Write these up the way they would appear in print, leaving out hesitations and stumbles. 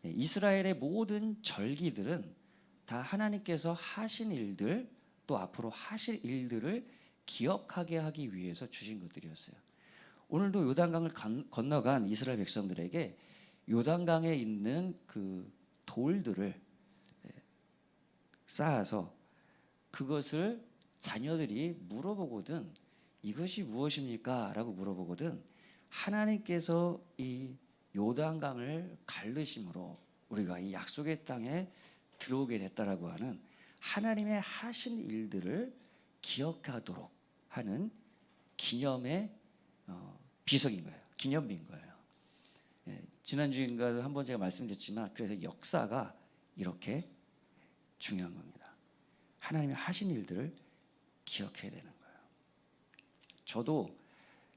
이스라엘의 모든 절기들은 다 하나님께서 하신 일들 또 앞으로 하실 일들을 기억하게 하기 위해서 주신 것들이었어요. 오늘도 요단강을 건너간 이스라엘 백성들에게 요단강에 있는 그 돌들을 쌓아서 그것을 자녀들이 물어보거든 이것이 무엇입니까? 라고 물어보거든 하나님께서 이 요단강을 갈르심으로 우리가 이 약속의 땅에 들어오게 됐다라고 하는 하나님의 하신 일들을 기억하도록 하는 기념의 비석인 거예요. 기념비인 거예요. 지난주인가 한번 제가 말씀드렸지만 그래서 역사가 이렇게 중요한 겁니다. 하나님의 하신 일들을 기억해야 되는 거예요. 저도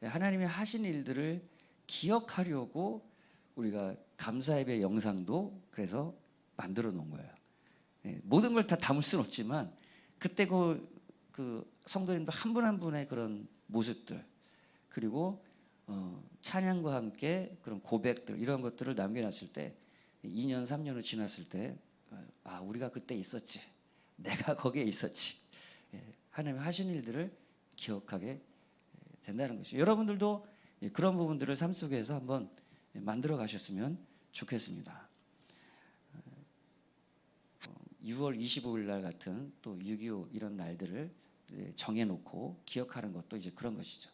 하나님의 하신 일들을 기억하려고 우리가 감사예배 영상도 그래서 만들어 놓은 거예요. 모든 걸 다 담을 수는 없지만 그때 그 성도님들 한 분 한 분의 그런 모습들 그리고 찬양과 함께 그런 고백들 이런 것들을 남겨놨을 때 2년 3년을 지났을 때 우리가 그때 있었지 내가 거기에 있었지 하나님 하신 일들을 기억하게 된다는 것이죠. 여러분들도 그런 부분들을 삶 속에서 한번 만들어 가셨으면 좋겠습니다. 6월 25일 날 같은 또 6.25 이런 날들을 정해놓고 기억하는 것도 이제 그런 것이죠.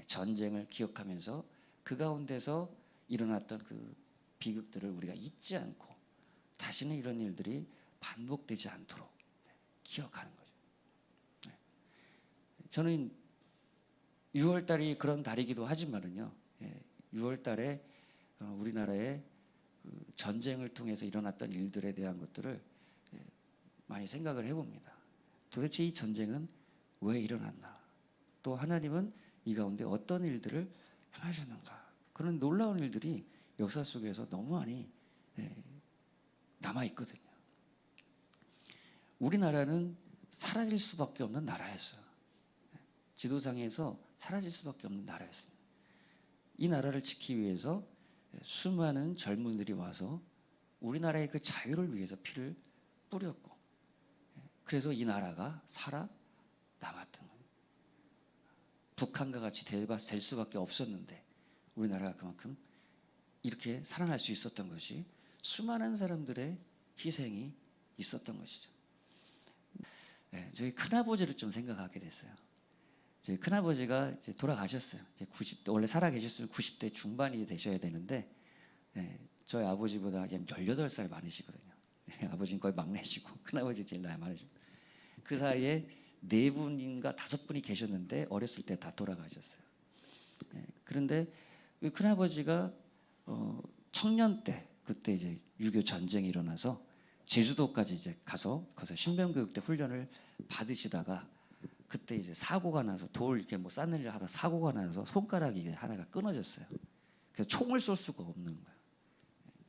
전쟁을 기억하면서 그 가운데서 일어났던 그 비극들을 우리가 잊지 않고 다시는 이런 일들이 반복되지 않도록 기억하는 거죠. 저는 6월 달이 그런 달이기도 하지만은요. 6월 달에 우리나라의 그 전쟁을 통해서 일어났던 일들에 대한 것들을 많이 생각을 해봅니다. 도대체 이 전쟁은 왜 일어났나? 또 하나님은 이 가운데 어떤 일들을 행하셨는가? 그런 놀라운 일들이 역사 속에서 너무 많이 남아 있거든요. 우리나라는 사라질 수밖에 없는 나라였어요. 지도상에서 사라질 수밖에 없는 나라였습니다. 이 나라를 지키기 위해서 수많은 젊은들이 와서 우리나라의 그 자유를 위해서 피를 뿌렸고 그래서 이 나라가 살아남았던 거예요. 북한과 같이 될 수밖에 없었는데 우리나라가 그만큼 이렇게 살아날 수 있었던 것이 수많은 사람들의 희생이 있었던 것이죠. 저희 큰아버지를 좀 생각하게 됐어요. 저희 큰아버지가 이제 돌아가셨어요. 이제 90대 원래 살아 계셨으면 90대 중반이 되셔야 되는데 저희 아버지보다 18살 많으시거든요. 아버지는 거의 막내시고 큰아버지 제일 나이 많으시고 그 사이에 4분인가 5분이 계셨는데 어렸을 때 다 돌아가셨어요. 그런데 큰아버지가 청년 때 그때 이제 6.25 전쟁이 일어나서 제주도까지 이제 가서 거기서 신병교육대 훈련을 받으시다가 그때 이제 사고가 나서 돌 이렇게 뭐 쌓는 일을 하다 사고가 나서 손가락이 이제 하나가 끊어졌어요. 그래서 총을 쏠 수가 없는 거예요.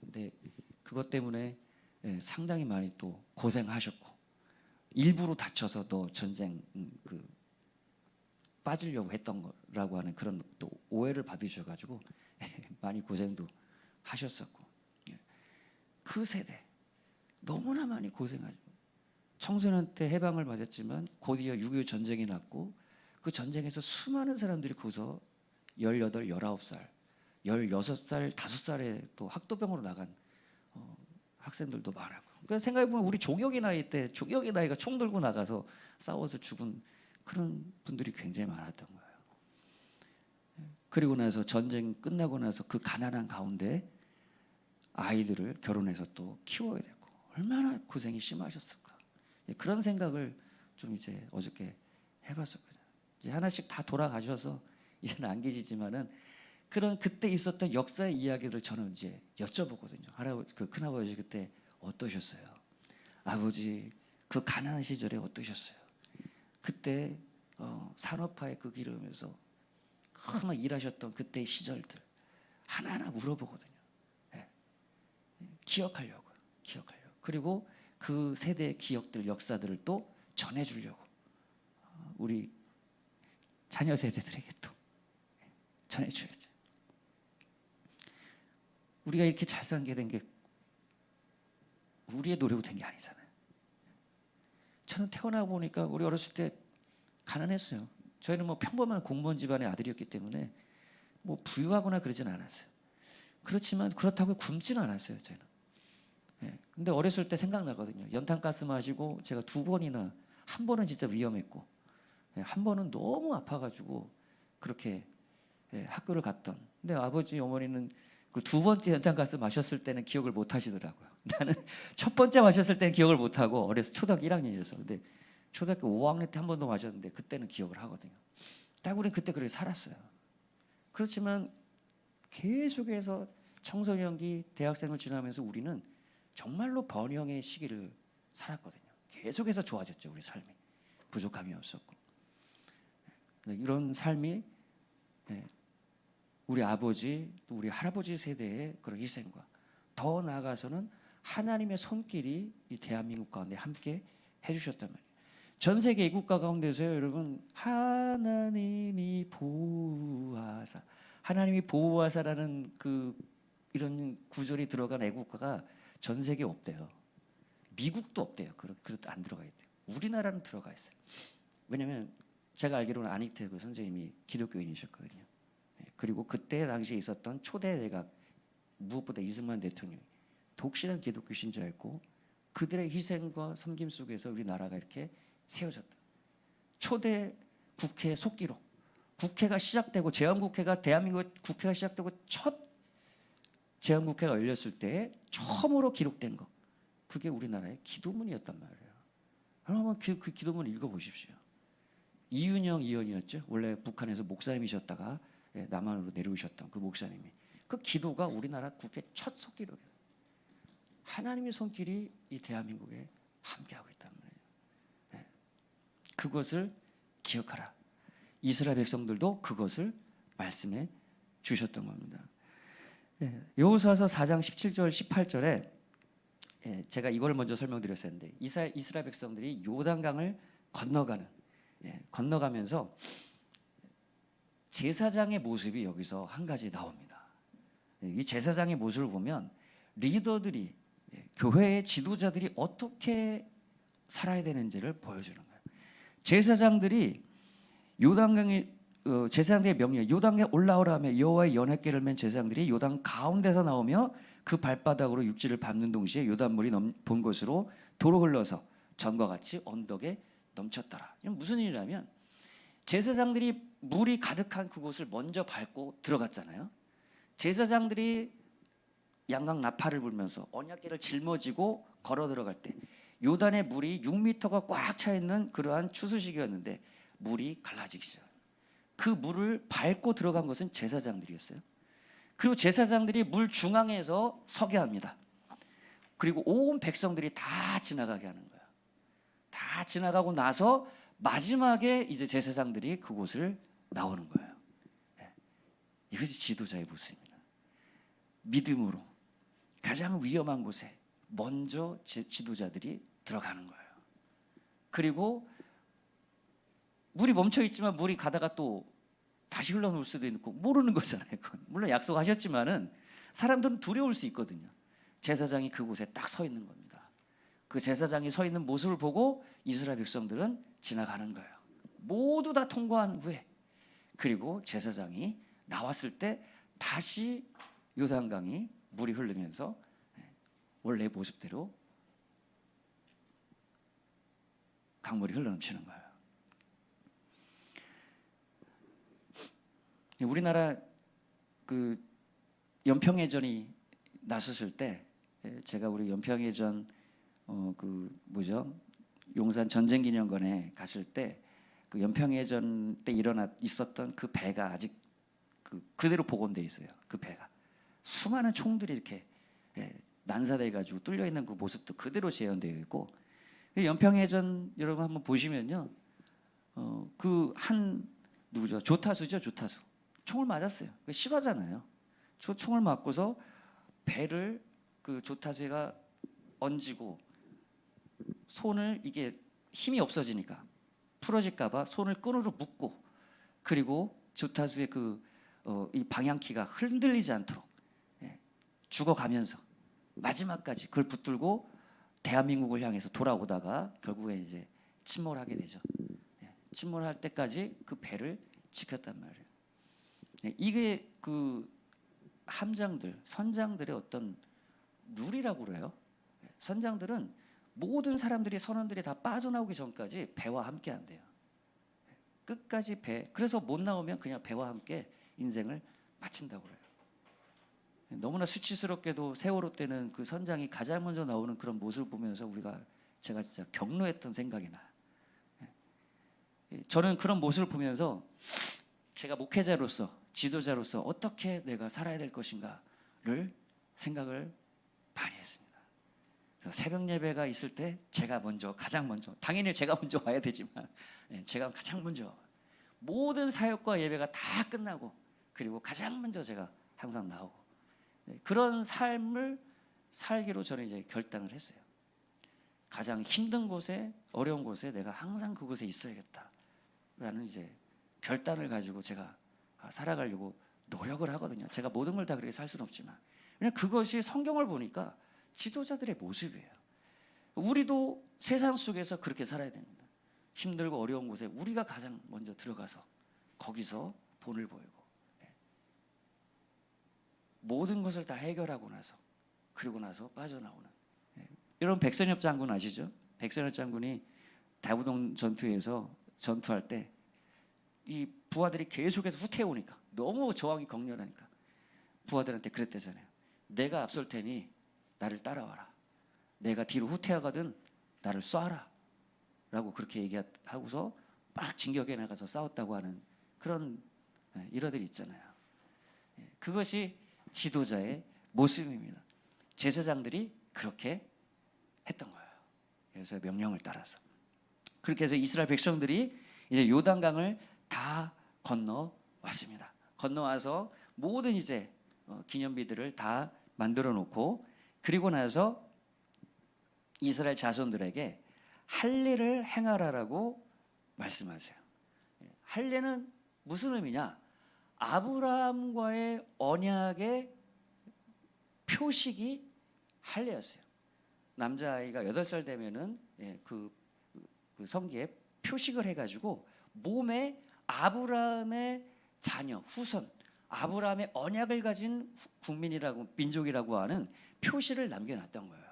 근데 그것 때문에 상당히 많이 또 고생하셨고 일부러 다쳐서 또 전쟁 빠지려고 했던 거라고 하는 그런 또 오해를 받으셔가지고 많이 고생도 하셨었고 그 세대 너무나 많이 고생하죠. 청소년 때 해방을 맞았지만 곧이어 6.25 전쟁이 났고 그 전쟁에서 수많은 사람들이 거기서 18, 19살, 16살, 5살에 또 학도병으로 나간 학생들도 많았고 그러니까 생각해보면 우리 조경의 나이 때 조경의 나이가 총 들고 나가서 싸워서 죽은 그런 분들이 굉장히 많았던 거예요. 그리고 나서 전쟁 끝나고 나서 그 가난한 가운데 아이들을 결혼해서 또 키워야 되고 얼마나 고생이 심하셨을까 그런 생각을 좀 이제 어저께 해봤었거든요. 이제 하나씩 다 돌아가셔서 이제는 안 계시지만은 그런 그때 있었던 역사의 이야기를 저는 이제 여쭤보거든요. 할아버지 그 큰아버지 그때 어떠셨어요? 아버지 그 가난한 시절에 어떠셨어요? 그때 산업화의 그 기름에서 막 일하셨던 그때의 시절들 하나하나 물어보거든요. 기억하려고요. 그리고 그 세대의 기억들, 역사들을 또 전해주려고 우리 자녀 세대들에게 또 전해줘야죠. 우리가 이렇게 잘 살게 된 게 우리의 노력으로 된 게 아니잖아요. 저는 태어나 보니까 우리 어렸을 때 가난했어요. 저희는 뭐 평범한 공무원 집안의 아들이었기 때문에 뭐 부유하거나 그러진 않았어요. 그렇지만 그렇다고 굶지는 않았어요, 저는. 예. 근데 어렸을 때 생각나거든요. 연탄가스 마시고 제가 2번이나, 한 번은 진짜 위험했고, 예, 한 번은 너무 아파가지고 그렇게, 예, 학교를 갔던. 근데 아버지 어머니는 그 2번째 연탄가스 마셨을 때는 기억을 못 하시더라고요. 나는 첫 번째 마셨을 때는 기억을 못 하고, 어려서 초등학교 1학년이어서. 근데 초등학교 5학년 때 한 번 더 마셨는데 그때는 기억을 하거든요. 딱 우리는 그때 그렇게 살았어요. 그렇지만 계속해서 청소년기, 대학생을 지나면서 우리는 정말로 번영의 시기를 살았거든요. 계속해서 좋아졌죠, 우리 삶이. 부족함이 없었고. 이런 삶이, 예, 우리 아버지 또 우리 할아버지 세대의 그런 희생과 더 나아가서는 하나님의 손길이 이 대한민국 가운데 함께 해주셨단 말이에요. 전 세계 애국가 가운데서요, 여러분, 하나님이 보호하사, 하나님이 보호하사라는 그 이런 구절이 들어간 애국가가 전 세계에 없대요. 미국도 없대요. 그것도 안 들어가 있대요. 우리나라는 들어가 있어요. 왜냐하면 제가 알기로는 안익태 선생님이 기독교인이셨거든요. 그리고 그때 당시에 있었던 초대 내각, 무엇보다 이승만 대통령이 독실한 기독교 신자였고, 그들의 희생과 섬김 속에서 우리나라가 이렇게 세워졌다. 초대 국회 속기록, 국회가 시작되고, 제왕국회가, 대한민국 국회가 시작되고 첫 제왕국회가 열렸을 때 처음으로 기록된 거, 그게 우리나라의 기도문이었단 말이에요. 한번 그 기도문 읽어보십시오. 이윤영 의원이었죠. 원래 북한에서 목사님이셨다가, 예, 남한으로 내려오셨던 그 목사님이, 그 기도가 우리나라 국회 첫 속기록이에요. 하나님의 손길이 이 대한민국에 함께하고 있단 말이에요. 예. 그것을 기억하라. 이스라엘 백성들도 그것을 말씀해 주셨던 겁니다. 예. 여호수아서 4장 17절 18절에, 예, 제가 이걸 먼저 설명드렸었는데, 이스라엘 백성들이 요단강을 건너가는, 예, 건너가면서 제사장의 모습이 여기서 한 가지 나옵니다. 예, 이 제사장의 모습을 보면 리더들이, 예, 교회의 지도자들이 어떻게 살아야 되는지를 보여주는 거예요. 제사장들이 요단강에, 제사장들의 명령, 요단강에 올라오라 하며 여호와의 연회궤를 맨 제사장들이 요단 가운데서 나오며 그 발바닥으로 육지를 밟는 동시에 요단물이 본 곳으로 도로 흘러서 전과 같이 언덕에 넘쳤더라. 이건 무슨 일이냐면, 제사장들이 물이 가득한 그곳을 먼저 밟고 들어갔잖아요. 제사장들이 양강 나팔을 불면서 언약궤를 짊어지고 걸어 들어갈 때 요단의 물이 6m가 꽉 차 있는 그러한 추수식이었는데 물이 갈라지기 시작합니다. 그 물을 밟고 들어간 것은 제사장들이었어요. 그리고 제사장들이 물 중앙에서 서게 합니다. 그리고 온 백성들이 다 지나가게 하는 거예요. 다 지나가고 나서 마지막에 이제 제사장들이 그곳을 나오는 거예요. 이것이 지도자의 모습입니다. 믿음으로 가장 위험한 곳에 먼저 지도자들이 들어가는 거예요. 그리고 물이 멈춰 있지만 물이 가다가 또 다시 흘러놓을 수도 있고 모르는 거잖아요. 물론 약속하셨지만은 사람들은 두려울 수 있거든요. 제사장이 그곳에 딱 서 있는 겁니다. 그 제사장이 서 있는 모습을 보고 이스라엘 백성들은 지나가는 거예요. 모두 다 통과한 후에, 그리고 제사장이 나왔을 때 다시 요단강이 물이 흐르면서 원래 모습대로 강물이 흘러넘치는 거예요. 우리나라 그 연평해전이 나섰을 때, 제가 우리 연평해전 그 뭐죠, 용산 전쟁기념관에 갔을 때 그 연평해전 때 있었던 그 배가 아직 그대로 복원돼 있어요. 그 배가 수많은 총들이 이렇게, 예, 난사돼 가지고 뚫려 있는 그 모습도 그대로 재현되어 있고, 연평해전 여러분 한번 보시면요, 그 한 누구죠? 조타수죠, 조타수. 총을 맞았어요. 실화잖아요. 총을 맞고서 배를 그 조타수가 얹고 손을, 이게 힘이 없어지니까 풀어질까봐 손을 끈으로 묶고, 그리고 조타수의 이 방향키가 흔들리지 않도록, 예, 죽어가면서 마지막까지 그걸 붙들고 대한민국을 향해서 돌아오다가 결국에 이제 침몰하게 되죠. 침몰할 때까지 그 배를 지켰단 말이에요. 이게 그 함장들, 선장들의 어떤 룰이라고 그래요. 선장들은 모든 사람들이, 선원들이 다 빠져나오기 전까지 배와 함께 한대요. 끝까지 배. 그래서 못 나오면 그냥 배와 함께 인생을 마친다고 그래요. 너무나 수치스럽게도 세월호 때는 그 선장이 가장 먼저 나오는 그런 모습을 보면서 제가 진짜 경로했던 생각이 나요. 저는 그런 모습을 보면서 제가 목회자로서, 지도자로서 어떻게 내가 살아야 될 것인가를 생각을 많이 했습니다. 그래서 새벽 예배가 있을 때 제가 가장 먼저, 당연히 제가 먼저 와야 되지만 제가 가장 먼저, 모든 사역과 예배가 다 끝나고 그리고 가장 먼저 제가 항상 나오고, 그런 삶을 살기로 저는 이제 결단을 했어요. 가장 힘든 곳에, 어려운 곳에 내가 항상 그곳에 있어야겠다라는 이제 결단을 가지고 제가 살아가려고 노력을 하거든요. 제가 모든 걸 다 그렇게 살 수는 없지만, 그냥 그것이 성경을 보니까 지도자들의 모습이에요. 우리도 세상 속에서 그렇게 살아야 됩니다. 힘들고 어려운 곳에 우리가 가장 먼저 들어가서 거기서 본을 보이고, 모든 것을 다 해결하고 나서, 그리고 나서 빠져나오는. 여러분 백선엽 장군 아시죠? 백선엽 장군이 대부동 전투에서 전투할 때 이 부하들이 계속해서 후퇴해오니까, 너무 저항이 격렬하니까 부하들한테 그랬대잖아요. 내가 앞설 테니 나를 따라와라. 내가 뒤로 후퇴하거든 나를 쏴라. 라고 그렇게 얘기하고서 막 진격해 나가서 싸웠다고 하는 그런 일화들이 있잖아요. 그것이 지도자의 모습입니다. 제사장들이 그렇게 했던 거예요. 그래서 명령을 따라서. 그렇게 해서 이스라엘 백성들이 이제 요단강을 다 건너왔습니다. 건너와서 모든 이제 기념비들을 다 만들어 놓고, 그리고 나서 이스라엘 자손들에게 할례를 행하라라고 말씀하세요. 할례는 무슨 의미냐? 아브라함과의 언약의 표식이 할례였어요. 남자아이가 8살 되면은 그 성기에 표식을 해가지고 몸에 아브라함의 자녀, 후손, 아브라함의 언약을 가진 국민이라고, 민족이라고 하는 표시를 남겨놨던 거예요.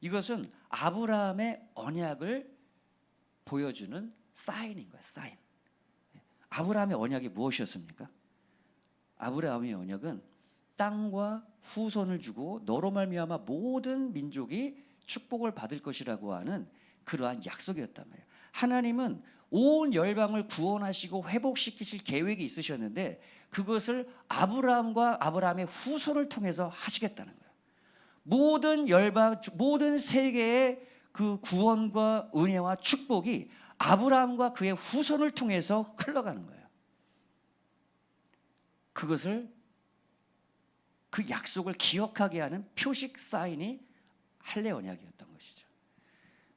이것은 아브라함의 언약을 보여주는 사인인 거예요. 사인. 아브라함의 언약이 무엇이었습니까? 아브라함의 언약은 땅과 후손을 주고 너로 말미암아 모든 민족이 축복을 받을 것이라고 하는 그러한 약속이었단 말이에요. 하나님은 온 열방을 구원하시고 회복시키실 계획이 있으셨는데 그것을 아브라함과 아브라함의 후손을 통해서 하시겠다는 거예요. 모든 열방, 모든 세계의 그 구원과 은혜와 축복이 아브라함과 그의 후손을 통해서 흘러가는 거예요. 그것을, 그 약속을 기억하게 하는 표식 사인이 할례 언약이었던 것이죠.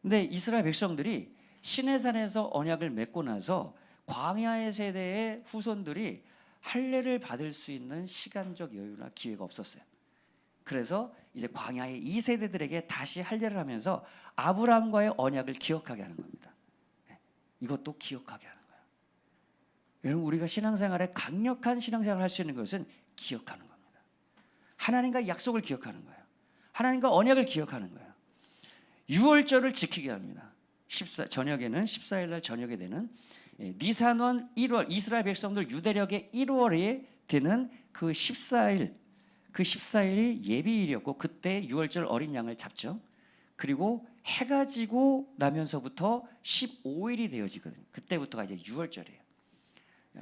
근데 이스라엘 백성들이 시내산에서 언약을 맺고 나서 광야의 세대의 후손들이 할례를 받을 수 있는 시간적 여유나 기회가 없었어요. 그래서 이제 광야의 2세대들에게 다시 할례를 하면서 아브라함과의 언약을 기억하게 하는 겁니다. 이것도 기억하게 하는 거예요. 여러분, 우리가 신앙생활에 강력한 신앙생활을 할 수 있는 것은 기억하는 겁니다. 하나님과 약속을 기억하는 거예요. 하나님과 언약을 기억하는 거예요. 유월절을 지키게 합니다. 저녁에는 14일 날 저녁에 되는 니산원 1월, 이스라엘 백성들 유대력의 1월에 되는 그 14일, 그 14일이 예비일이었고 그때 유월절 어린 양을 잡죠. 그리고 해가 지고 나면서부터 15일이 되어지거든요. 그때부터가 이제 유월절이에요.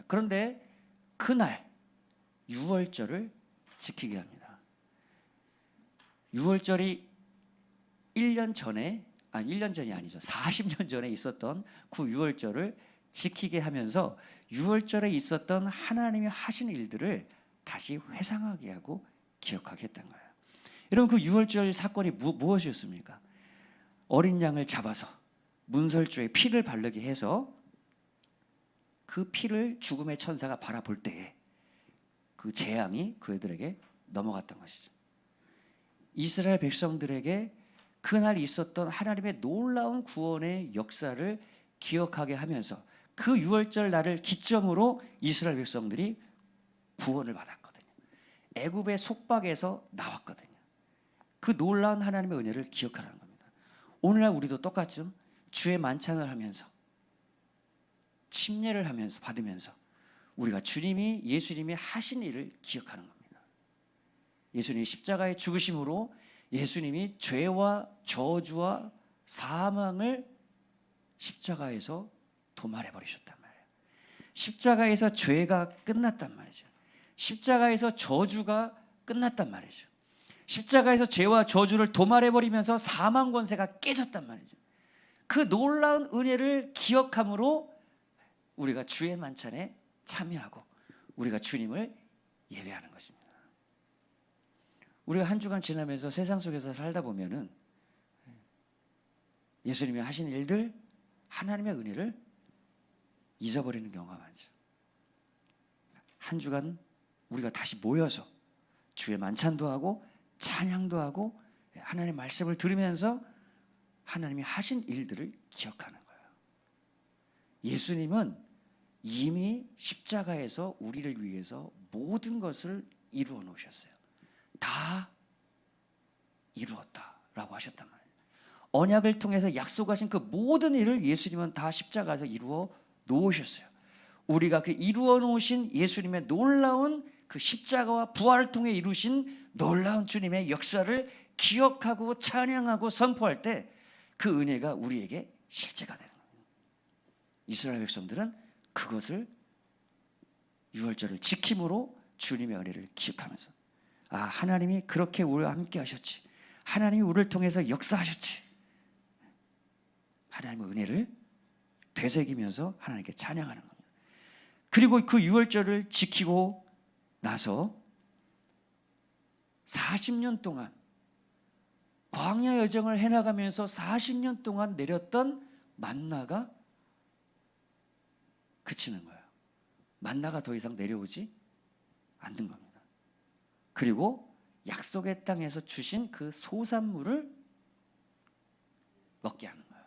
그런데 그날 유월절을 지키게 합니다. 유월절이 1년 전에, 1년 전이 아니죠. 40년 전에 있었던 그 유월절을 지키게 하면서 유월절에 있었던 하나님이 하신 일들을 다시 회상하게 하고 기억하게 했던 거예요. 여러분, 그 유월절 사건이 무엇이었습니까? 어린 양을 잡아서 문설주에 피를 바르게 해서 그 피를 죽음의 천사가 바라볼 때에 그 재앙이 그들에게 넘어갔던 것이죠. 이스라엘 백성들에게 그날 있었던 하나님의 놀라운 구원의 역사를 기억하게 하면서 그 유월절 날을 기점으로 이스라엘 백성들이 구원을 받았거든요. 애굽의 속박에서 나왔거든요. 그 놀라운 하나님의 은혜를 기억하라는 겁니다. 오늘날 우리도 똑같죠. 주의 만찬을 하면서 침례를 하면서 받으면서 우리가 예수님이 하신 일을 기억하는 겁니다. 예수님이 십자가의 죽으심으로 예수님이 죄와 저주와 사망을 십자가에서 도말해 버리셨단 말이에요. 십자가에서 죄가 끝났단 말이죠. 십자가에서 저주가 끝났단 말이죠. 십자가에서 죄와 저주를 도말해 버리면서 사망 권세가 깨졌단 말이죠. 그 놀라운 은혜를 기억함으로 우리가 주의 만찬에 참여하고 우리가 주님을 예배하는 것입니다. 우리가 한 주간 지나면서 세상 속에서 살다 보면은 예수님이 하신 일들, 하나님의 은혜를 잊어버리는 경우가 많죠. 한 주간 우리가 다시 모여서 주의 만찬도 하고 찬양도 하고 하나님의 말씀을 들으면서 하나님이 하신 일들을 기억하는 거예요. 예수님은 이미 십자가에서 우리를 위해서 모든 것을 이루어 놓으셨어요. 다 이루었다라고 하셨단 말이에요. 언약을 통해서 약속하신 그 모든 일을 예수님은 다 십자가에서 이루어 놓으셨어요. 우리가 그 이루어 놓으신 예수님의 놀라운 그 십자가와 부활을 통해 이루신 놀라운 주님의 역사를 기억하고 찬양하고 선포할 때 그 은혜가 우리에게 실제가 되는 겁니다. 이스라엘 백성들은 그것을 유월절을 지킴으로 주님의 은혜를 기억하면서 하나님이 그렇게 우리와 함께 하셨지. 하나님이 우리를 통해서 역사하셨지. 하나님의 은혜를 되새기면서 하나님께 찬양하는 겁니다. 그리고 그 유월절을 지키고 나서 40년 동안 광야 여정을 해나가면서 40년 동안 내렸던 만나가 그치는 거예요. 만나가 더 이상 내려오지 않는 겁니다. 그리고 약속의 땅에서 주신 그 소산물을 먹게 하는 거예요.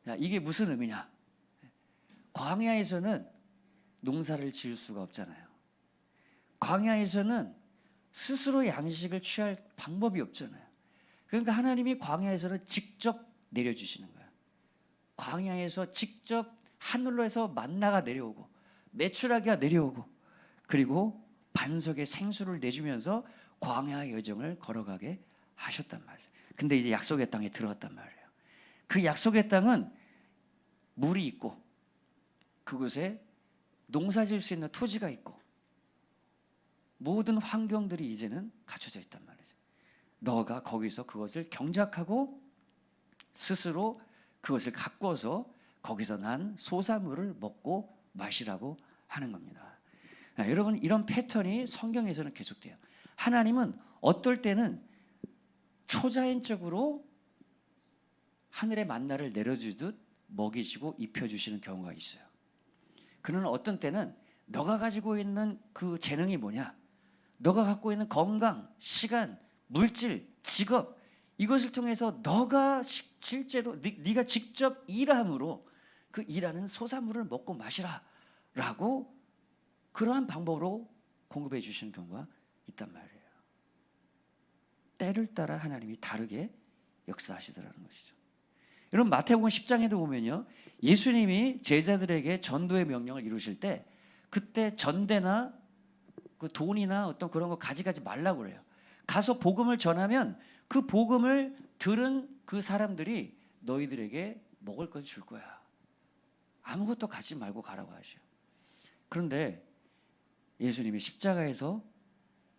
야, 이게 무슨 의미냐? 광야에서는 농사를 지을 수가 없잖아요. 광야에서는 스스로 양식을 취할 방법이 없잖아요. 그러니까 하나님이 광야에서는 직접 내려주시는 거예요. 광야에서 직접 하늘로에서 만나가 내려오고 메추라기가 내려오고 그리고 반석의 생수를 내주면서 광야 여정을 걸어가게 하셨단 말이에요. 근데 이제 약속의 땅에 들어왔단 말이에요. 그 약속의 땅은 물이 있고 그곳에 농사 지을 수 있는 토지가 있고 모든 환경들이 이제는 갖춰져 있단 말이죠. 너가 거기서 그것을 경작하고 스스로 그것을 가꿔서 거기서 난 소사물을 먹고 마시라고 하는 겁니다. 여러분 이런 패턴이 성경에서는 계속돼요. 하나님은 어떨 때는 초자연적으로 하늘의 만나를 내려주듯 먹이시고 입혀주시는 경우가 있어요. 그러나 어떤 때는 너가 가지고 있는 그 재능이 뭐냐? 너가 갖고 있는 건강, 시간, 물질, 직업 이것을 통해서 너가 실제로 네가 직접 일함으로 그 일하는 소산물을 먹고 마시라 라고 그러한 방법으로 공급해 주시는 경우가 있단 말이에요. 때를 따라 하나님이 다르게 역사하시더라는 것이죠. 여러분 마태복음 10장에도 보면요. 예수님이 제자들에게 전도의 명령을 이루실 때 그때 전대나 그 돈이나 어떤 그런 거 가져가지 말라고 그래요. 가서 복음을 전하면 그 복음을 들은 그 사람들이 너희들에게 먹을 것을 줄 거야. 아무것도 가지 말고 가라고 하셔요. 그런데 예수님이 십자가에서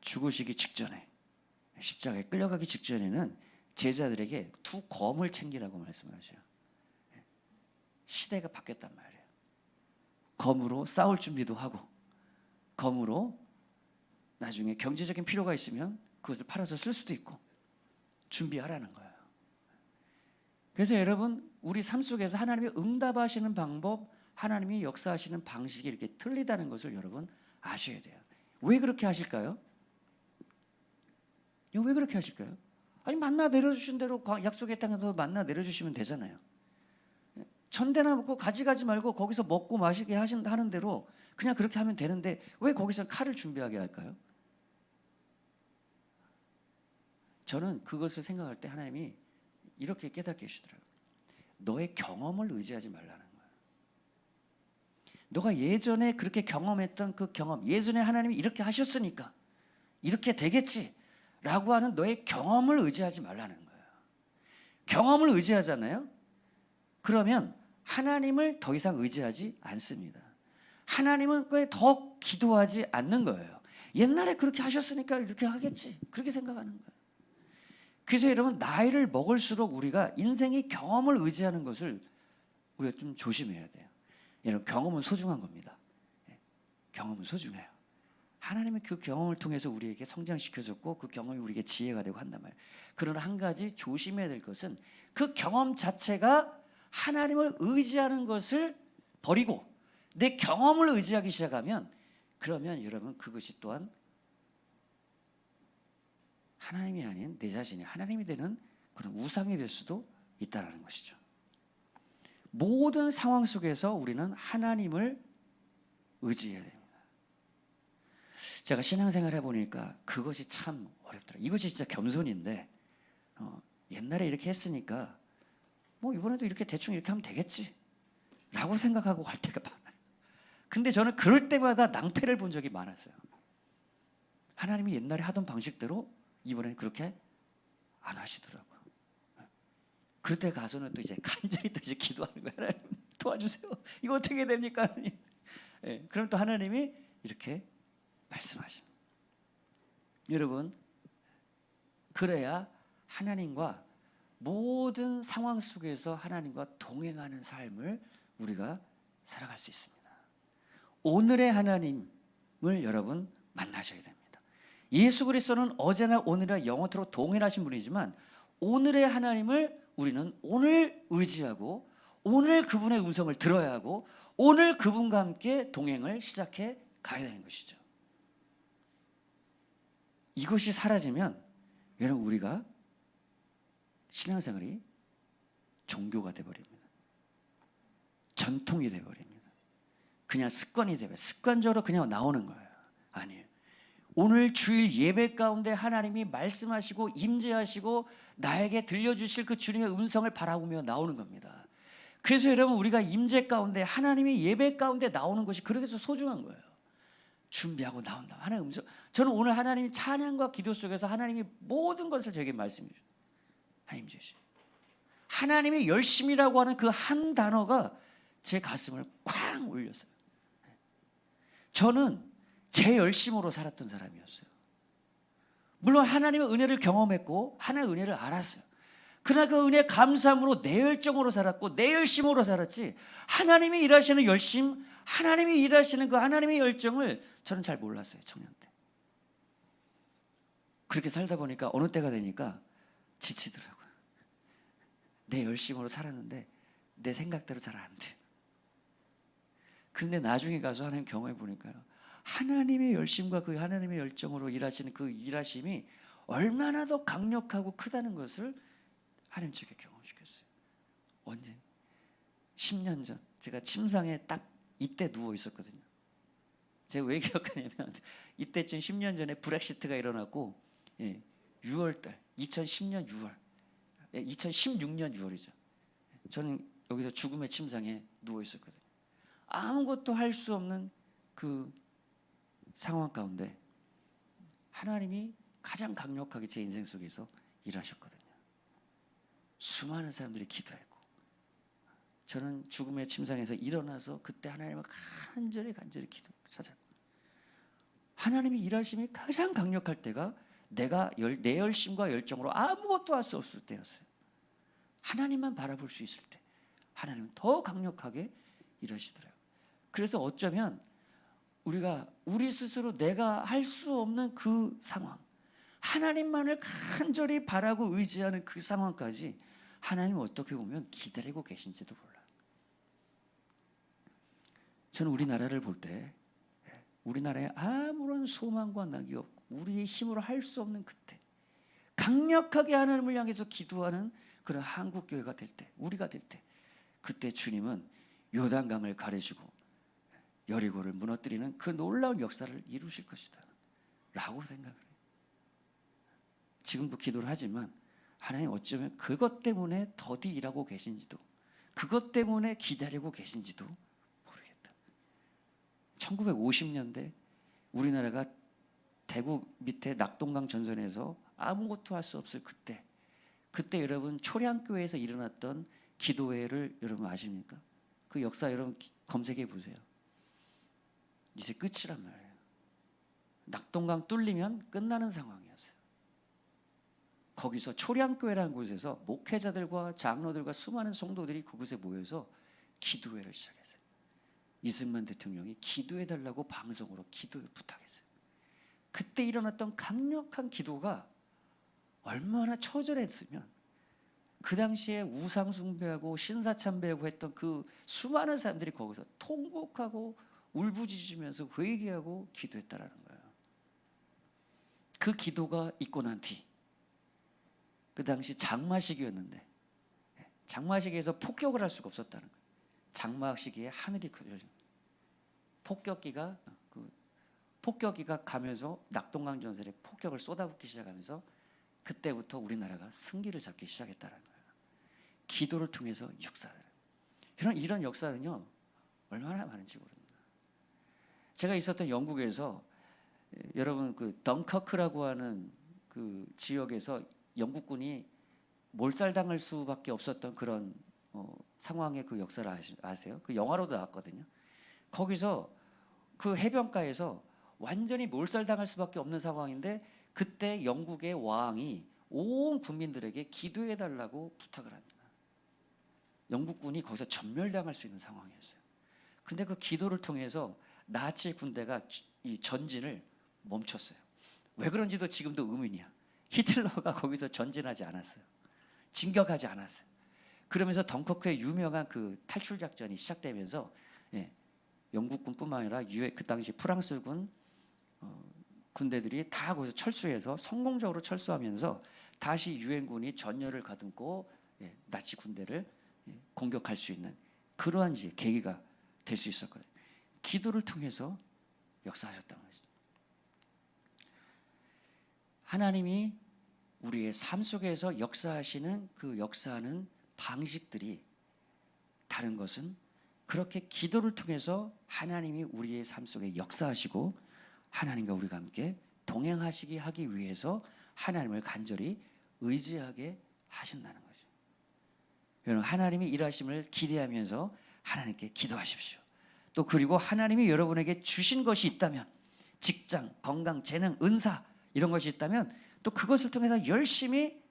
죽으시기 직전에 십자가에 끌려가기 직전에는 제자들에게 두 검을 챙기라고 말씀을 하셔요. 시대가 바뀌었단 말이에요. 검으로 싸울 준비도 하고 검으로 나중에 경제적인 필요가 있으면 그것을 팔아서 쓸 수도 있고 준비하라는 거예요. 그래서 여러분 우리 삶 속에서 하나님이 응답하시는 방법, 하나님이 역사하시는 방식이 이렇게 틀리다는 것을 여러분 아셔야 돼요. 왜 그렇게 하실까요? 왜 그렇게 하실까요? 아니 만나 내려주신 대로 약속의 땅에서 만나 내려주시면 되잖아요. 전대나 먹고 가지 말고 거기서 먹고 마시게 하는 대로 그냥 그렇게 하면 되는데 왜 거기서 칼을 준비하게 할까요? 저는 그것을 생각할 때 하나님이 이렇게 깨닫게 해주더라고요. 너의 경험을 의지하지 말라는 거예요. 너가 예전에 그렇게 경험했던 그 경험, 예전에 하나님이 이렇게 하셨으니까 이렇게 되겠지 라고 하는 너의 경험을 의지하지 말라는 거예요. 경험을 의지하잖아요. 그러면 하나님을 더 이상 의지하지 않습니다. 하나님은 꽤 더 기도하지 않는 거예요. 옛날에 그렇게 하셨으니까 이렇게 하겠지, 그렇게 생각하는 거예요. 그래서 여러분, 나이를 먹을수록 우리가 인생의 경험을 의지하는 것을 우리가 좀 조심해야 돼요. 여러분, 경험은 소중한 겁니다. 경험은 소중해요. 하나님은 그 경험을 통해서 우리에게 성장시켜줬고 그 경험이 우리에게 지혜가 되고 한단 말이에요. 그러나 한 가지 조심해야 될 것은 그 경험 자체가 하나님을 의지하는 것을 버리고 내 경험을 의지하기 시작하면, 그러면 여러분 그것이 또한 하나님이 아닌 내 자신이 하나님이 되는 그런 우상이 될 수도 있다는 것이죠. 모든 상황 속에서 우리는 하나님을 의지해야 됩니다. 제가 신앙생활 해보니까 그것이 참 어렵더라고요. 이것이 진짜 겸손인데 옛날에 이렇게 했으니까 뭐 이번에도 이렇게 대충 이렇게 하면 되겠지 라고 생각하고 갈 때가 많아요. 근데 저는 그럴 때마다 낭패를 본 적이 많았어요. 하나님이 옛날에 하던 방식대로 이번에는 그렇게 안 하시더라고요. 그럴 때 가서는 또 이제 간절히 또 이제 기도하는 거예요. 하나님 도와주세요. 이거 어떻게 됩니까, 하나님? 그럼 또 하나님이 이렇게 말씀하십니다. 여러분, 그래야 하나님과 모든 상황 속에서 하나님과 동행하는 삶을 우리가 살아갈 수 있습니다. 오늘의 하나님을 여러분 만나셔야 됩니다. 예수 그리스도는 어제나 오늘이나 영원토록 동일하신 분이지만 오늘의 하나님을 우리는 오늘 의지하고 오늘 그분의 음성을 들어야 하고 오늘 그분과 함께 동행을 시작해 가야 되는 것이죠. 이것이 사라지면 여러분 우리가 신앙생활이 종교가 되어버립니다. 전통이 되어버립니다. 그냥 습관이 되어버려요. 습관적으로 그냥 나오는 거예요. 아니에요. 오늘 주일 예배 가운데 하나님이 말씀하시고 임재하시고 나에게 들려주실 그 주님의 음성을 바라보며 나오는 겁니다. 그래서 여러분 우리가 임재 가운데 하나님이 예배 가운데 나오는 것이 그렇게 소중한 거예요. 준비하고 나온다. 하나님의 음성. 저는 오늘 하나님이 찬양과 기도 속에서 하나님이 모든 것을 저에게 말씀해 주셔요. 하나님 주시. 하나님의 열심이라고 하는 그 한 단어가 제 가슴을 쾅 울렸어요. 저는 제 열심으로 살았던 사람이었어요. 물론 하나님의 은혜를 경험했고 하나님의 은혜를 알았어요. 그러나 그 은혜 감사함으로 내 열정으로 살았고 내 열심으로 살았지 하나님이 일하시는 열심, 하나님이 일하시는 그 하나님의 열정을 저는 잘 몰랐어요. 청년 때. 그렇게 살다 보니까 어느 때가 되니까 지치더라고요. 내 열심으로 살았는데 내 생각대로 잘 안 돼요. 근데 나중에 가서 하나님 경험해 보니까요, 하나님의 열심과 그 하나님의 열정으로 일하시는 그 일하심이 얼마나 더 강력하고 크다는 것을 하나님 제게 경험시켰어요. 언제? 10년 전 제가 침상에 딱 이때 누워 있었거든요. 제가 왜 기억하냐면 이때쯤 10년 전에 브렉시트가 일어났고 6월달 2010년 6월 2016년 6월이죠. 저는 여기서 죽음의 침상에 누워 있었거든요. 아무것도 할 수 없는 그 상황 가운데 하나님이 가장 강력하게 제 인생 속에서 일하셨거든요. 수많은 사람들이 기도했고 저는 죽음의 침상에서 일어나서 그때 하나님을 간절히 기도 찾았고 하나님이 일하심이 가장 강력할 때가 내가 내 열심과 열정으로 아무것도 할 수 없을 때였어요. 하나님만 바라볼 수 있을 때 하나님은 더 강력하게 일하시더라고요. 그래서 어쩌면 우리가 우리 스스로 내가 할 수 없는 그 상황, 하나님만을 간절히 바라고 의지하는 그 상황까지 하나님은 어떻게 보면 기다리고 계신지도 몰라요. 저는 우리나라를 볼 때 우리나라에 아무런 소망과 낙이 없고 우리의 힘으로 할 수 없는 그때 강력하게 하나님을 향해서 기도하는 그런 한국 교회가 될 때, 우리가 될 때, 그때 주님은 요단강을 가르시고 여리고를 무너뜨리는 그 놀라운 역사를 이루실 것이다 라고 생각을 해요. 지금도 기도를 하지만 하나님 어쩌면 그것 때문에 더디 일하고 계신지도, 그것 때문에 기다리고 계신지도 모르겠다. 1950년대 우리나라가 대구 밑에 낙동강 전선에서 아무것도 할 수 없을 그때 여러분 초량교회에서 일어났던 기도회를 여러분 아십니까? 그 역사 여러분 검색해 보세요. 이제 끝이란 말이에요. 낙동강 뚫리면 끝나는 상황이었어요. 거기서 초량교회라는 곳에서 목회자들과 장로들과 수많은 성도들이 그곳에 모여서 기도회를 시작했어요. 이승만 대통령이 기도해달라고 방송으로 기도를 부탁했어요. 그때 일어났던 강력한 기도가 얼마나 처절했으면 그 당시에 우상숭배하고 신사참배하고 했던 그 수많은 사람들이 거기서 통곡하고 울부짖으면서 회개하고 기도했다라는 거예요. 그 기도가 있고 난 뒤, 그 당시 장마 시기였는데 장마 시기에서 폭격을 할 수가 없었다는 거예요. 장마 시기에 하늘이 열린 폭격기가 가면서 낙동강 전선에 폭격을 쏟아붓기 시작하면서 그때부터 우리나라가 승기를 잡기 시작했다는 거예요. 기도를 통해서 역사를. 이런 역사는요 얼마나 많은지 모릅니다. 제가 있었던 영국에서 여러분 그 덩커크라고 하는 그 지역에서 영국군이 몰살당할 수밖에 없었던 그런 상황의 그 역사를 아세요? 그 영화로도 나왔거든요. 거기서 그 해변가에서 완전히 몰살당할 수밖에 없는 상황인데 그때 영국의 왕이 온 국민들에게 기도해달라고 부탁을 합니다. 영국군이 거기서 전멸당할 수 있는 상황이었어요. 근데 그 기도를 통해서 나치 군대가 이 전진을 멈췄어요. 왜 그런지도 지금도 의문이야. 히틀러가 거기서 전진하지 않았어요. 진격하지 않았어요. 그러면서 덩커크의 유명한 그 탈출 작전이 시작되면서 영국군뿐만 아니라 그 당시 프랑스군 군대들이 다 거기서 철수해서 성공적으로 철수하면서 다시 유엔군이 전열을 가듬고 나치 군대를 공격할 수 있는 그러한 계기가 될 수 있었거든요. 기도를 통해서 역사하셨다는 것이죠. 하나님이 우리의 삶 속에서 역사하시는 그 역사하는 방식들이 다른 것은 그렇게 기도를 통해서 하나님이 우리의 삶 속에 역사하시고 하나님과 우리가 함께 동행하시기 하기 위해서 하나님을 간절히 의지하게 하신다는 거죠. 여러분 하나님이 일하심을 기대하면서 하나님께 기도하십시오. 또 그리고 하나님이 여러분에게 주신 것이 있다면 직장, 건강, 재능, 은사 이런 것이 있다면 또 그것을 통해서 열심히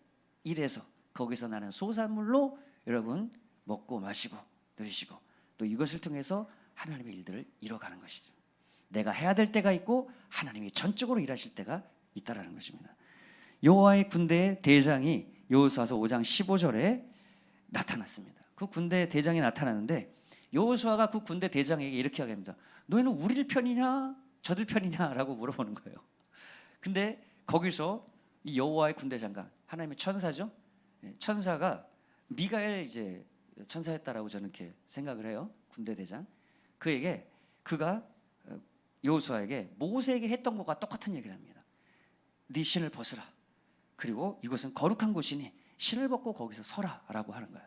일해서 거기서 나는 소산물로 여러분 먹고 마시고 누리시고 또 이것을 통해서 하나님의 일들을 이뤄가는 것이죠. 내가 해야 될 때가 있고 하나님이 전적으로 일하실 때가 있다라는 것입니다. 여호와의 군대의 대장이 여호수아서 5장 15절에 나타났습니다. 그 군대 대장이 나타나는데 여호수아가 그 군대 대장에게 이렇게 하게 합니다. 너희는 우리 편이냐 저들 편이냐라고 물어보는 거예요. 근데 거기서 이 여호와의 군대 장관, 하나님의 천사죠. 천사가 미가엘 이제 천사였다라고 저는 이렇게 생각을 해요. 군대 대장. 그가 여호수아에게 모세에게 했던 것과 똑같은 얘기를 합니다. 네 신을 벗으라. 그리고 이것은 거룩한 곳이니 신을 벗고 거기서 서라라고 하는 거예요.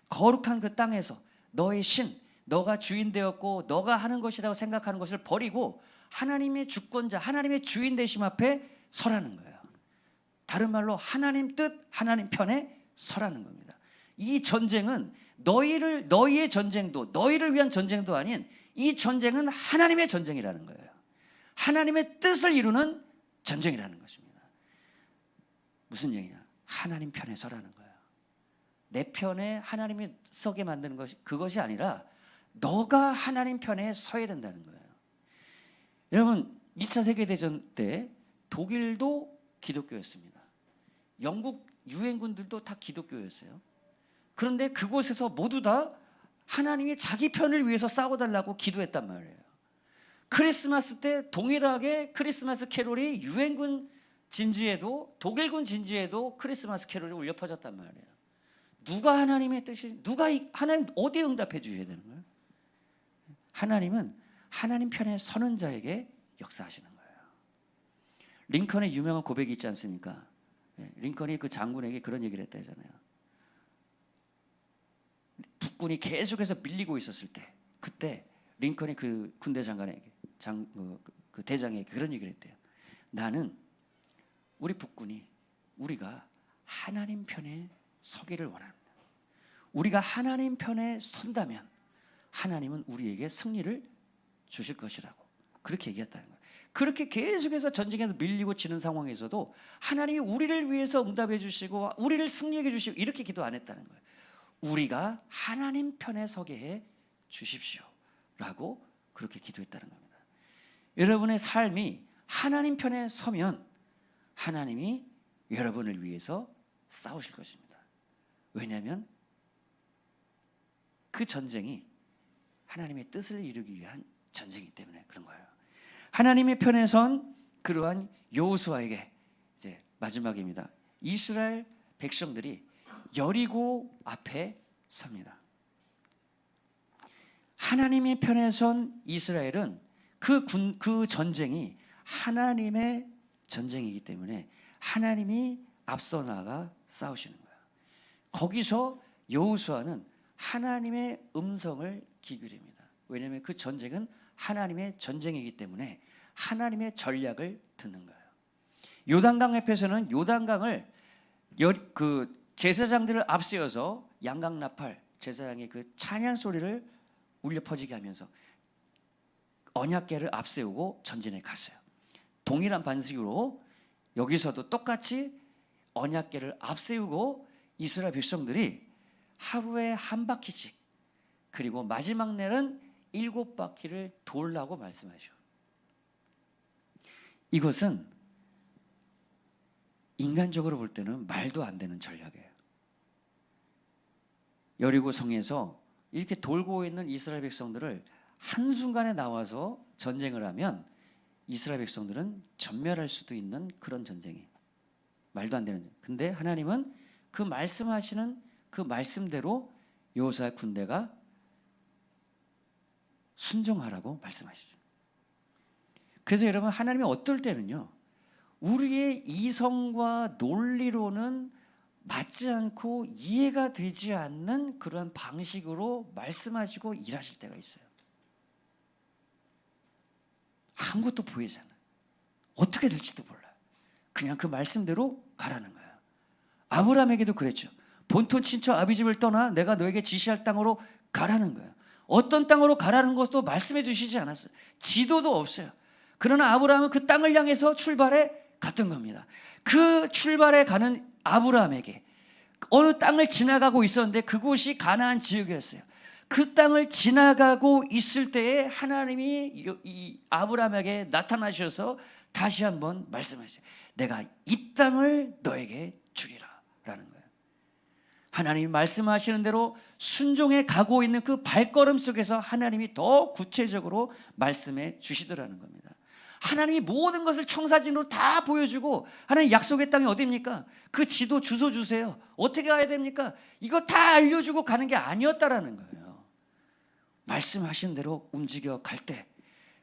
거룩한 그 땅에서 너의 신, 너가 주인 되었고 너가 하는 것이라고 생각하는 것을 버리고 하나님의 주권자, 하나님의 주인 되심 앞에 서라는 거예요. 다른 말로 하나님 뜻, 하나님 편에 서라는 겁니다. 이 전쟁은 너희의 전쟁도 너희를 위한 전쟁도 아닌 이 전쟁은 하나님의 전쟁이라는 거예요. 하나님의 뜻을 이루는 전쟁이라는 것입니다. 무슨 얘기냐? 하나님 편에 서라는 거예요. 내 편에 하나님이 서게 만드는 것이 그것이 아니라 너가 하나님 편에 서야 된다는 거예요. 여러분 2차 세계대전 때 독일도 기독교였습니다. 영국 유엔군들도 다 기독교였어요. 그런데 그곳에서 모두 다 하나님이 자기 편을 위해서 싸워달라고 기도했단 말이에요. 크리스마스 때 동일하게 크리스마스 캐롤이 유엔군 진주에도 독일군 진주에도 크리스마스 캐롤이 울려 퍼졌단 말이에요. 누가 하나님의 뜻이 하나님 어디에 응답해 주셔야 되는 거예요? 하나님은 하나님 편에 서는 자에게 역사하시는 거예요. 링컨의 유명한 고백이 있지 않습니까? 링컨이 그 장군에게 그런 얘기를 했다잖아요. 북군이 계속해서 밀리고 있었을 때, 그때 링컨이 그 군대 장관에게 그 대장에게 그런 얘기를 했대요. 나는 우리 북군이 우리가 하나님 편에 서기를 원합니다. 우리가 하나님 편에 선다면 하나님은 우리에게 승리를 주실 것이라고 그렇게 얘기했다는 거예요. 그렇게 계속해서 전쟁에서 밀리고 지는 상황에서도 하나님이 우리를 위해서 응답해 주시고 우리를 승리하게 주시고 이렇게 기도 안 했다는 거예요. 우리가 하나님 편에 서게 해 주십시오 라고 그렇게 기도했다는 겁니다. 여러분의 삶이 하나님 편에 서면 하나님이 여러분을 위해서 싸우실 것입니다. 왜냐하면 그 전쟁이 하나님의 뜻을 이루기 위한 전쟁이기 때문에 그런 거예요. 하나님의 편에 선 그러한 여호수아에게 이제 마지막입니다. 이스라엘 백성들이 여리고 앞에 섭니다. 하나님의 편에 선 이스라엘은 그 전쟁이 하나님의 전쟁이기 때문에 하나님이 앞서 나가 싸우시는 거예요. 거기서 여호수아는 하나님의 음성을 귀 기울입니다. 왜냐하면 그 전쟁은 하나님의 전쟁이기 때문에 하나님의 전략을 듣는 거예요. 요단강 앞에서는 요단강을 그 제사장들을 앞세워서 양강나팔 제사장의 그 찬양 소리를 울려 퍼지게 하면서 언약궤를 앞세우고 전진해 갔어요. 동일한 방식으로 여기서도 똑같이 언약궤를 앞세우고 이스라엘 백성들이 하루에 한 바퀴씩 그리고 마지막 날은 7바퀴를 돌라고 말씀하죠. 이것은 인간적으로 볼 때는 말도 안 되는 전략이에요. 여리고 성에서 이렇게 돌고 있는 이스라엘 백성들을 한순간에 나와서 전쟁을 하면 이스라엘 백성들은 전멸할 수도 있는 그런 전쟁이 말도 안 되는. 근데 하나님은 그 말씀하시는 그 말씀대로 여호수아의 군대가 순종하라고 말씀하시죠. 그래서 여러분 하나님이 어떨 때는요 우리의 이성과 논리로는 맞지 않고 이해가 되지 않는 그런 방식으로 말씀하시고 일하실 때가 있어요. 아무것도 보이지 않아요. 어떻게 될지도 몰라요. 그냥 그 말씀대로 가라는 거예요. 아브라함에게도 그랬죠. 본토 친척 아비 집을 떠나 내가 너에게 지시할 땅으로 가라는 거예요. 어떤 땅으로 가라는 것도 말씀해 주시지 않았어요. 지도도 없어요. 그러나 아브라함은 그 땅을 향해서 출발해 갔던 겁니다. 그 출발해 가는 아브라함에게 어느 땅을 지나가고 있었는데 그곳이 가나안 지역이었어요. 그 땅을 지나가고 있을 때에 하나님이 이 아브라함에게 나타나셔서 다시 한번 말씀하세요. 내가 이 땅을 너에게 주리라 라는 거예요. 하나님이 말씀하시는 대로 순종해 가고 있는 그 발걸음 속에서 하나님이 더 구체적으로 말씀해 주시더라는 겁니다. 하나님이 모든 것을 청사진으로 다 보여주고 하나님 약속의 땅이 어디입니까? 그 지도 주소 주세요. 어떻게 가야 됩니까? 이거 다 알려주고 가는 게 아니었다라는 거예요. 말씀하신 대로 움직여 갈 때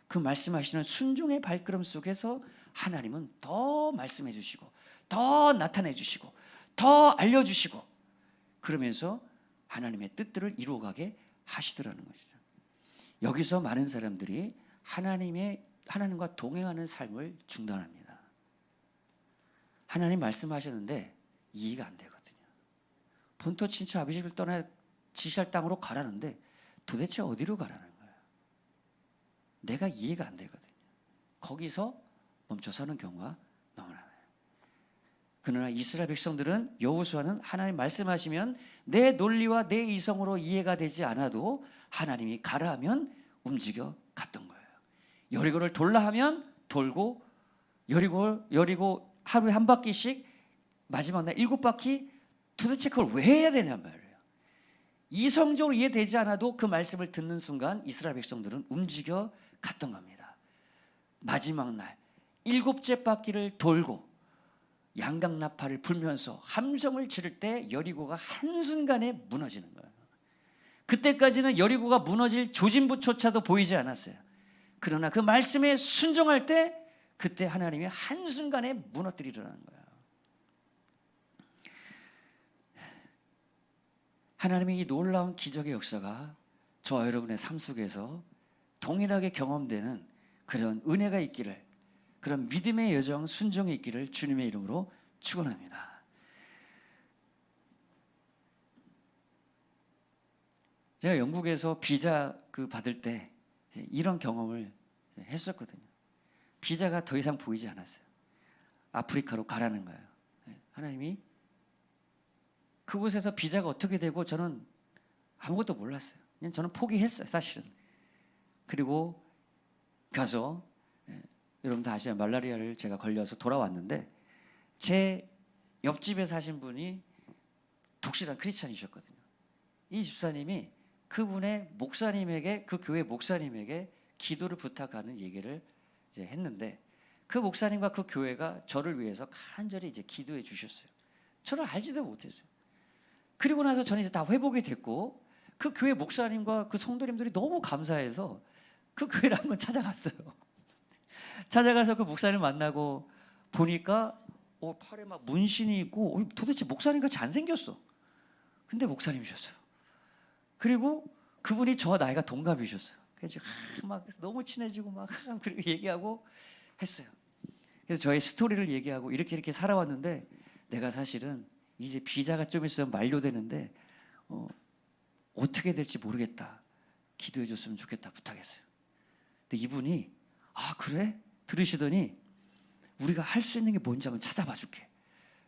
그 말씀하시는 순종의 발걸음 속에서 하나님은 더 말씀해 주시고 더 나타내 주시고 더 알려주시고 그러면서 하나님의 뜻들을 이루어가게 하시더라는 것이죠. 여기서 많은 사람들이 하나님과 동행하는 삶을 중단합니다. 하나님 말씀하셨는데 이해가 안 되거든요. 본토 친척 아비 집을 떠나 지시할 땅으로 가라는데 도대체 어디로 가라는 거예요? 내가 이해가 안 되거든요. 거기서 멈춰서는 경우가 너무나 많아요. 그러나 이스라엘 백성들은 여호수아는 하나님 말씀하시면 내 논리와 내 이성으로 이해가 되지 않아도 하나님이 가라 하면 움직여 갔던 거예요. 여리고를 돌라 하면 돌고 여리고 하루에 한 바퀴씩 마지막 날 7바퀴 도대체 그걸 왜 해야 되냔 말이에요. 이성적으로 이해되지 않아도 그 말씀을 듣는 순간 이스라엘 백성들은 움직여 갔던 겁니다. 마지막 날 7째 바퀴를 돌고 양강나팔을 불면서 함성을 지를 때 여리고가 한순간에 무너지는 거예요. 그때까지는 여리고가 무너질 조짐부조차도 보이지 않았어요. 그러나 그 말씀에 순종할 때 그때 하나님이 한순간에 무너뜨리려는 거예요. 하나님의 이 놀라운 기적의 역사가 저와 여러분의 삶 속에서 동일하게 경험되는 그런 은혜가 있기를, 그런 믿음의 여정, 순종이 있기를 주님의 이름으로 축원합니다. 제가 영국에서 비자 받을 때 이런 경험을 했었거든요. 비자가 더 이상 보이지 않았어요. 아프리카로 가라는 거예요. 하나님이 그곳에서 비자가 어떻게 되고 저는 아무것도 몰랐어요. 그냥 저는 포기했어요, 사실은. 그리고 가서 여러분 다 아시는 말라리아를 제가 걸려서 돌아왔는데 제 옆집에 사신 분이 독실한 크리스찬이셨거든요. 이 집사님이 그분의 목사님에게, 그 교회 목사님에게 기도를 부탁하는 얘기를 이제 했는데 그 목사님과 그 교회가 저를 위해서 간절히 이제 기도해 주셨어요. 저를 알지도 못했어요. 그리고 나서 저는 이제 다 회복이 됐고 그 교회 목사님과 그 성도님들이 너무 감사해서 그 교회를 한번 찾아갔어요. 찾아가서 그 목사님을 만나고 보니까 팔에 막 문신이 있고 도대체 목사님 같이 안 생겼어. 근데 목사님이셨어요. 그리고 그분이 저와 나이가 동갑이셨어요. 그래서 막 너무 친해지고 막 그리고 얘기하고 했어요. 그래서 저의 스토리를 얘기하고 이렇게 살아왔는데 내가 사실은 이제 비자가 좀 있으면 만료되는데 어떻게 될지 모르겠다. 기도해 줬으면 좋겠다 부탁했어요. 근데 이분이 그래? 들으시더니 우리가 할 수 있는 게 뭔지 한번 찾아봐 줄게.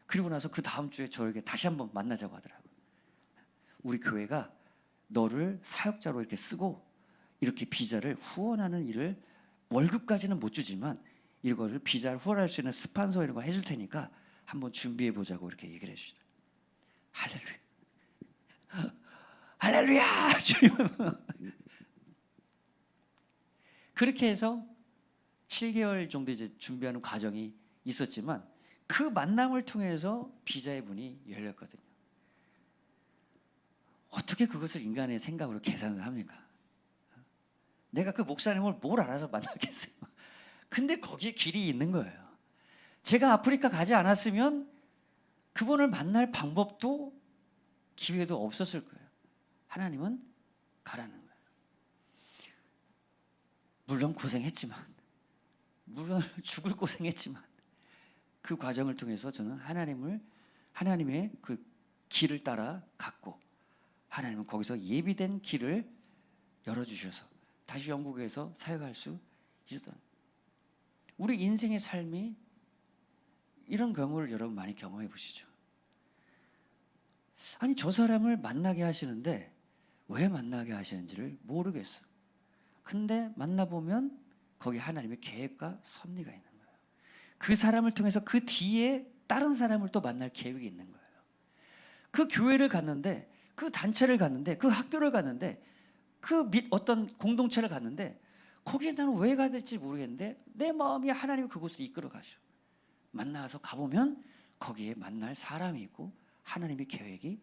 그리고 나서 그 다음 주에 저에게 다시 한번 만나자고 하더라고요. 우리 교회가 너를 사역자로 이렇게 쓰고 이렇게 비자를 후원하는 일을 월급까지는 못 주지만 이거를 비자를 후원할 수 있는 스폰서 이런 거 해줄 테니까 한번 준비해 보자고 이렇게 얘기를 해주시더라고요. 할렐루야! 할렐루야! 그렇게 해서 7개월 정도 이제 준비하는 과정이 있었지만 그 만남을 통해서 비자의 문이 열렸거든요. 어떻게 그것을 인간의 생각으로 계산을 합니까? 내가 그 목사님을 뭘 알아서 만나겠어요? 근데 거기에 길이 있는 거예요. 제가 아프리카 가지 않았으면 그분을 만날 방법도 기회도 없었을 거예요. 하나님은 가라는 거예요. 물론 고생했지만, 물론 죽을 고생했지만 그 과정을 통해서 저는 하나님의 그 길을 따라 갔고 하나님은 거기서 예비된 길을 열어주셔서 다시 영국에서 사역할 수 있었던, 우리 인생의 삶이 이런 경우를 여러분 많이 경험해 보시죠. 아니 저 사람을 만나게 하시는데 왜 만나게 하시는지를 모르겠어. 근데 만나보면 거기 하나님의 계획과 섭리가 있는 거예요. 그 사람을 통해서 그 뒤에 다른 사람을 또 만날 계획이 있는 거예요. 그 교회를 갔는데, 그 단체를 갔는데, 그 학교를 갔는데, 그 어떤 공동체를 갔는데 거기에 나는 왜 가야 될지 모르겠는데 내 마음이 하나님이 그곳을 이끌어 가셔. 만나서 가보면 거기에 만날 사람이 있고 하나님의 계획이,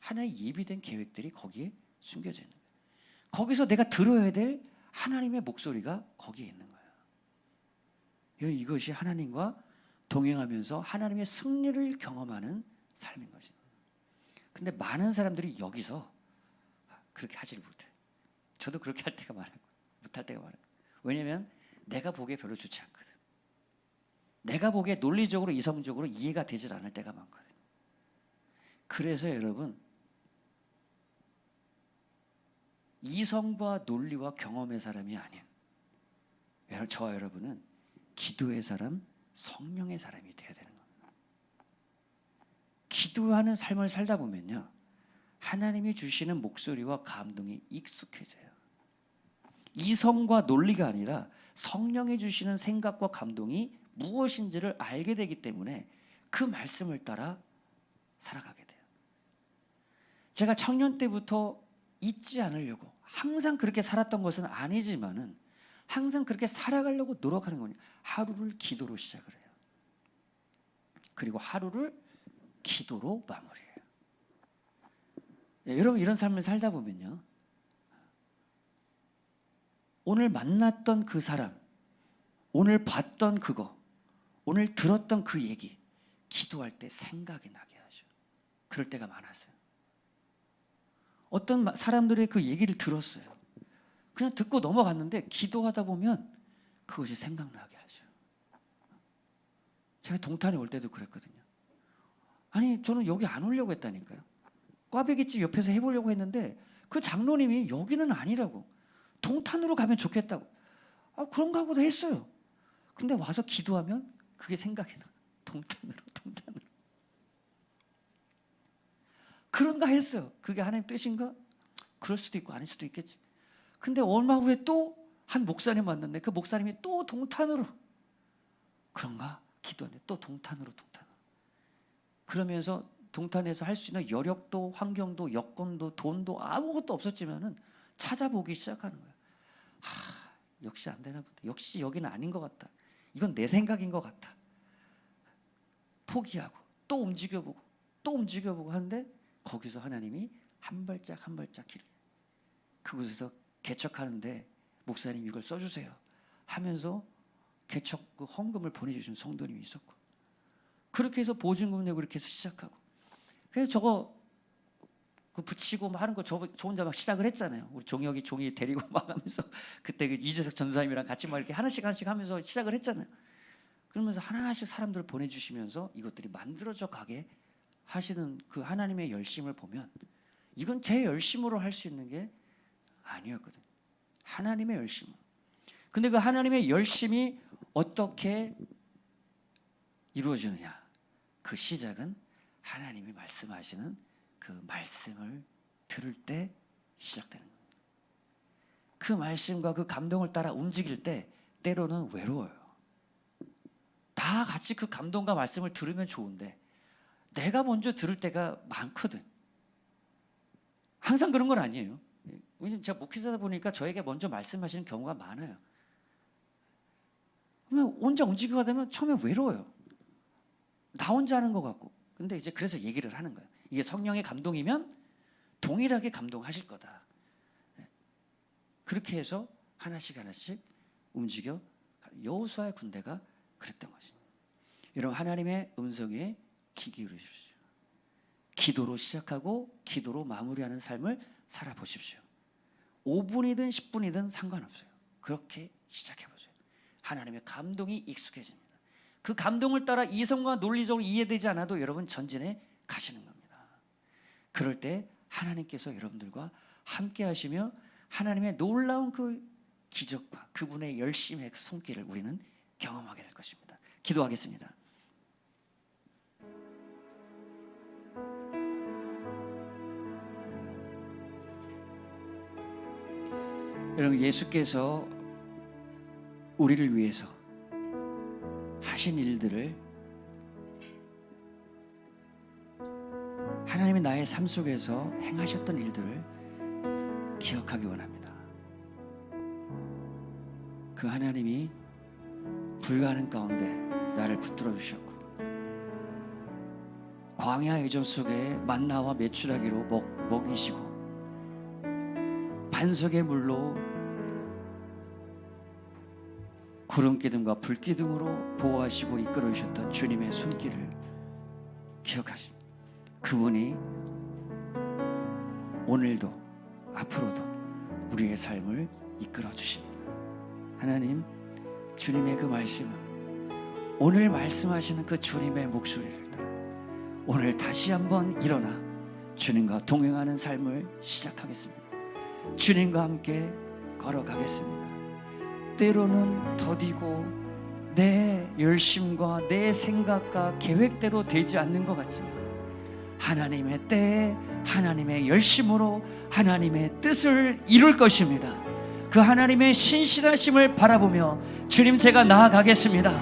하나의 예비된 계획들이 거기에 숨겨져 있는 거예요. 거기서 내가 들어야 될 하나님의 목소리가 거기에 있는 거예요. 이것이 하나님과 동행하면서 하나님의 승리를 경험하는 삶인 것입니다. 근데 많은 사람들이 여기서 그렇게 하지를 못해요. 저도 그렇게 할 때가 많아요. 못할 때가 많아요. 왜냐하면 내가 보기에 별로 좋지 않거든. 내가 보기에 논리적으로 이성적으로 이해가 되질 않을 때가 많거든. 그래서 여러분, 이성과 논리와 경험의 사람이 아닌 저와 여러분은 기도의 사람, 성령의 사람이 되어야 되는 겁니다. 기도하는 삶을 살다 보면요, 하나님이 주시는 목소리와 감동이 익숙해져요. 이성과 논리가 아니라 성령이 주시는 생각과 감동이 무엇인지를 알게 되기 때문에 그 말씀을 따라 살아가게 돼요. 제가 청년 때부터 잊지 않으려고 항상 그렇게 살았던 것은 아니지만은 항상 그렇게 살아가려고 노력하는 거냐. 하루를 기도로 시작을 해요. 그리고 하루를 기도로 마무리해요. 여러분, 이런 삶을 살다 보면요, 오늘 만났던 그 사람, 오늘 봤던 그거, 오늘 들었던 그 얘기, 기도할 때 생각이 나게 하죠. 그럴 때가 많았어요. 어떤 사람들의 그 얘기를 들었어요. 그냥 듣고 넘어갔는데 기도하다 보면 그것이 생각나게 하죠. 제가 동탄에 올 때도 그랬거든요. 아니, 저는 여기 안 오려고 했다니까요. 꽈배기집 옆에서 해보려고 했는데 그 장로님이 여기는 아니라고, 동탄으로 가면 좋겠다고. 그런가 보다 했어요. 근데 와서 기도하면 그게 생각이 나. 동탄으로. 그런가 했어요. 그게 하나님 뜻인가? 그럴 수도 있고 아닐 수도 있겠지. 근데 얼마 후에 또 한 목사님 만났는데 그 목사님이 또 동탄으로. 그런가? 기도하는데 또 동탄으로. 그러면서 동탄에서 할 수 있는 여력도, 환경도, 여건도, 돈도 아무것도 없었지만은 찾아보기 시작하는 거예요. 역시 안 되나 보다. 역시 여기는 아닌 것 같다. 이건 내 생각인 것 같아. 포기하고 또 움직여보고 하는데 거기서 하나님이 한 발짝 길을, 그곳에서 개척하는데 목사님 이걸 써주세요 하면서 개척 그 헌금을 보내주신 성도님이 있었고, 그렇게 해서 보증금 내고 이렇게 해서 시작하고, 그래서 저거 그 붙이고 막 하는 거 저 혼자 막 시작을 했잖아요. 우리 종이 데리고 막 하면서 그때 그 이재석 전사님이랑 같이 막 이렇게 하나씩 하면서 시작을 했잖아요. 그러면서 하나씩 사람들을 보내주시면서 이것들이 만들어져 가게 하시는 그 하나님의 열심을 보면 이건 제 열심으로 할 수 있는 게 아니었거든요. 하나님의 열심. 근데 그 하나님의 열심이 어떻게 이루어지느냐? 그 시작은 하나님이 말씀하시는 그 말씀을 들을 때 시작되는 겁니다. 그 말씀과 그 감동을 따라 움직일 때 때로는 외로워요. 다 같이 그 감동과 말씀을 들으면 좋은데 내가 먼저 들을 때가 많거든. 항상 그런 건 아니에요. 왜냐면 제가 목회자다 보니까 저에게 먼저 말씀하시는 경우가 많아요. 그러면 혼자 움직이게 되면 처음에 외로워요. 나 혼자 하는 것 같고. 근데 이제 그래서 얘기를 하는 거예요. 이게 성령의 감동이면 동일하게 감동하실 거다. 그렇게 해서 하나씩 움직여. 여호수아의 군대가 그랬던 것입니다. 여러분, 하나님의 음성에 귀 기울이십시오. 기도로 시작하고 기도로 마무리하는 삶을 살아보십시오. 5분이든 10분이든 상관없어요. 그렇게 시작해보세요. 하나님의 감동이 익숙해집니다. 그 감동을 따라 이성과 논리적으로 이해되지 않아도 여러분 전진해 가시는 겁니다. 그럴 때 하나님께서 여러분들과 함께 하시며 하나님의 놀라운 그 기적과 그분의 열심의 손길을 우리는 경험하게 될 것입니다. 기도하겠습니다. 여러분, 예수께서 우리를 위해서 하신 일들을 하나님이 나의 삶 속에서 행하셨던 일들을 기억하기 원합니다. 그 하나님이 불가능 가운데 나를 붙들어 주셨고, 광야 여정 속에 만나와 메추라기로 먹이시고, 반석의 물로 구름 기둥과 불 기둥으로 보호하시고 이끌어 주셨던 주님의 손길을 기억하십니다. 그분이 오늘도 앞으로도 우리의 삶을 이끌어 주십니다. 하나님, 주님의 그 말씀은 오늘 말씀하시는 그 주님의 목소리를 따라 오늘 다시 한번 일어나 주님과 동행하는 삶을 시작하겠습니다. 주님과 함께 걸어가겠습니다. 때로는 더디고 내 열심과 내 생각과 계획대로 되지 않는 것 같지만 하나님의 때에 하나님의 열심으로 하나님의 뜻을 이룰 것입니다. 그 하나님의 신실하심을 바라보며 주님, 제가 나아가겠습니다.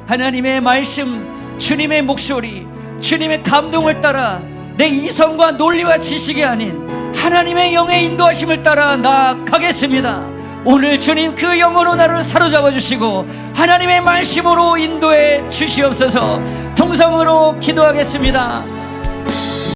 하나님의 말씀, 주님의 목소리, 주님의 감동을 따라 내 이성과 논리와 지식이 아닌 하나님의 영의 인도하심을 따라 나아가겠습니다. 오늘 주님 그 영으로 나를 사로잡아 주시고 하나님의 말씀으로 인도해 주시옵소서. 통성으로 기도하겠습니다.